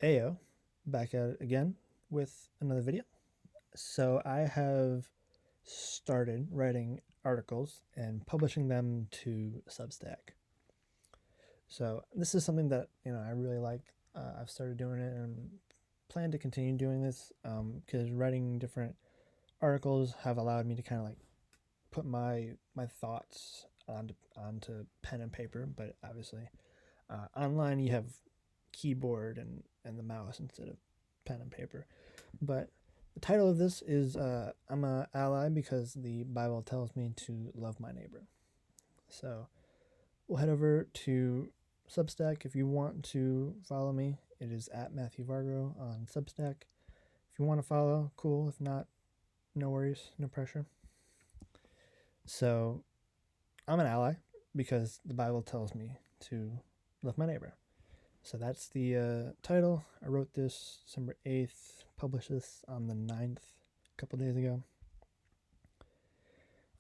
Ayo, back at it again with another video. So I have started writing articles and publishing them to Substack. So this is something that I really like. I've started doing it and plan to continue doing this because writing different articles have allowed me to kind of like put my thoughts onto pen and paper. But obviously, online you have keyboard and the mouse instead of pen and paper. But the title of this is I'm an ally because the Bible tells me to love my neighbor. So we'll head over to Substack if you want to follow me. It is at Matthew Vargo on Substack. If you want to follow, cool. If not, no worries, no pressure. So I'm an ally because the Bible tells me to love my neighbor. So that's the title. I wrote this December 8th, published this on the 9th, a couple days ago.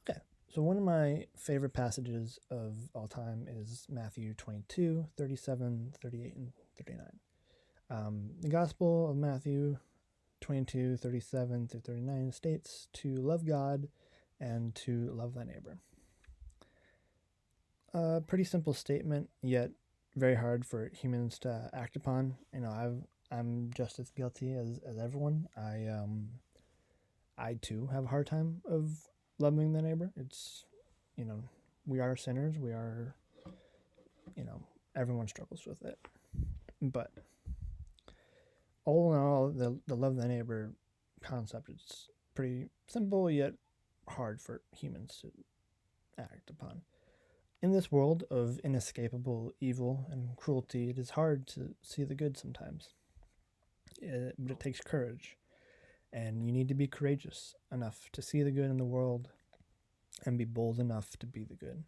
Okay, so one of my favorite passages of all time is Matthew 22, 37, 38, and 39. The Gospel of Matthew 22, 37 through 39 states to love God and to love thy neighbor. A pretty simple statement, yet very hard for humans to act upon. I'm just as guilty as everyone. I too have a hard time of loving the neighbor. It's we are sinners. We are everyone struggles with it. But all in all, the love the neighbor concept is pretty simple yet hard for humans to act upon. In this world of inescapable evil and cruelty, it is hard to see the good sometimes. But it takes courage, and you need to be courageous enough to see the good in the world and be bold enough to be the good.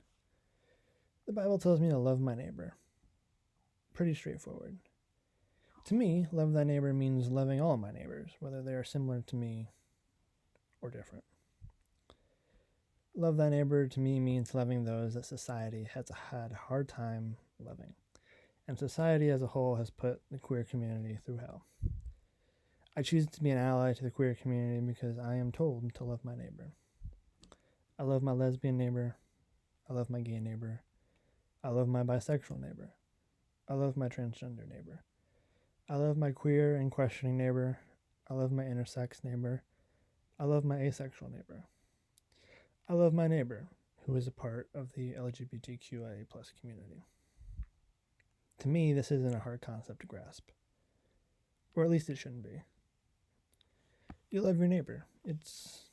The Bible tells me to love my neighbor. Pretty straightforward. To me, love thy neighbor means loving all of my neighbors, whether they are similar to me or different. Love thy neighbor to me means loving those that society has had a hard time loving, and society as a whole has put the queer community through hell. I choose to be an ally to the queer community because I am told to love my neighbor. I love my lesbian neighbor. I love my gay neighbor. I love my bisexual neighbor. I love my transgender neighbor. I love my queer and questioning neighbor. I love my intersex neighbor. I love my asexual neighbor. I love my neighbor, who is a part of the Lgbtqia plus community. To me, this isn't a hard concept to grasp. Or at least it shouldn't be. You love your neighbor. It's,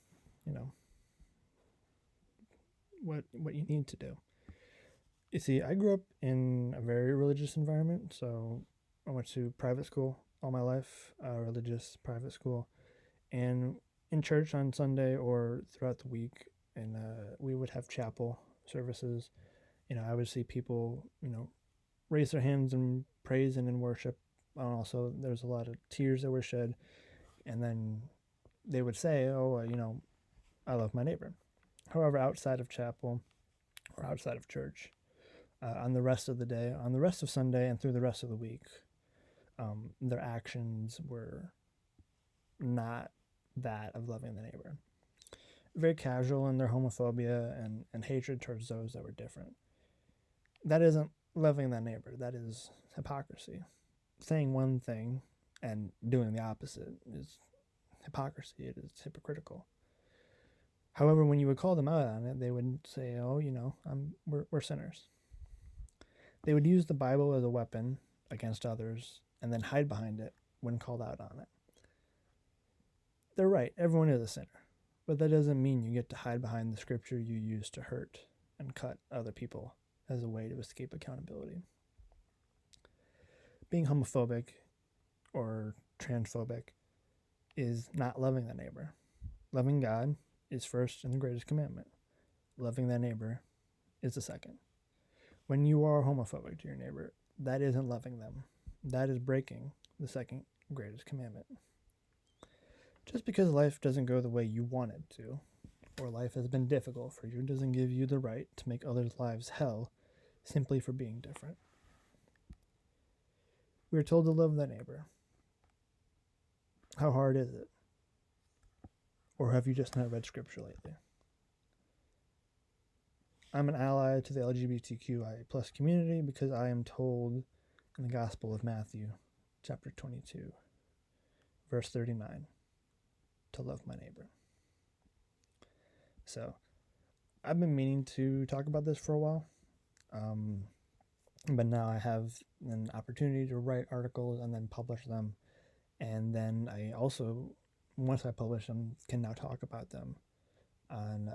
what you need to do. You see, I grew up in a very religious environment, so I went to private school all my life, religious private school, and in church on Sunday or throughout the week, and we would have chapel services. I would see people, raise their hands in praise and in worship. And also, there's a lot of tears that were shed, and then they would say, "Oh, I love my neighbor." However, outside of chapel or outside of church, on the rest of the day, on the rest of Sunday, and through the rest of the week, their actions were not that of loving the neighbor. Very casual in their homophobia and hatred towards those that were different. That isn't loving that neighbor. That is hypocrisy. Saying one thing and doing the opposite is hypocrisy. It is hypocritical. However, when you would call them out on it, they would say, "Oh, we're sinners." They would use the Bible as a weapon against others and then hide behind it when called out on it. They're right. Everyone is a sinner. But that doesn't mean you get to hide behind the scripture you use to hurt and cut other people as a way to escape accountability. Being homophobic or transphobic is not loving the neighbor. Loving God is first and the greatest commandment. Loving that neighbor is the second. When you are homophobic to your neighbor, that isn't loving them. That is breaking the second greatest commandment. Just because life doesn't go the way you want it to, or life has been difficult for you, doesn't give you the right to make others' lives hell simply for being different. We are told to love thy neighbor. How hard is it? Or have you just not read scripture lately? I'm an ally to the LGBTQIA plus community because I am told in the Gospel of Matthew, chapter 22, verse 39, to love my neighbor. So, I've been meaning to talk about this for a while, but now I have an opportunity to write articles and then publish them, and then I also, once I publish them, can now talk about them on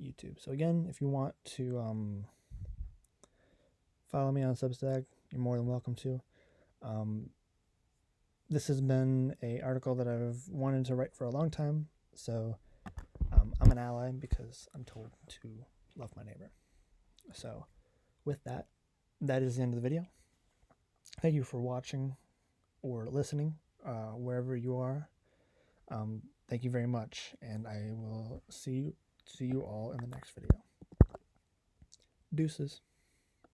YouTube. So again, if you want to follow me on Substack, you're more than welcome to. This has been an article that I've wanted to write for a long time, so I'm an ally because I'm told to love my neighbor. So with that, that is the end of the video. Thank you for watching or listening, wherever you are. Thank you very much, and I will see you all in the next video. Deuces.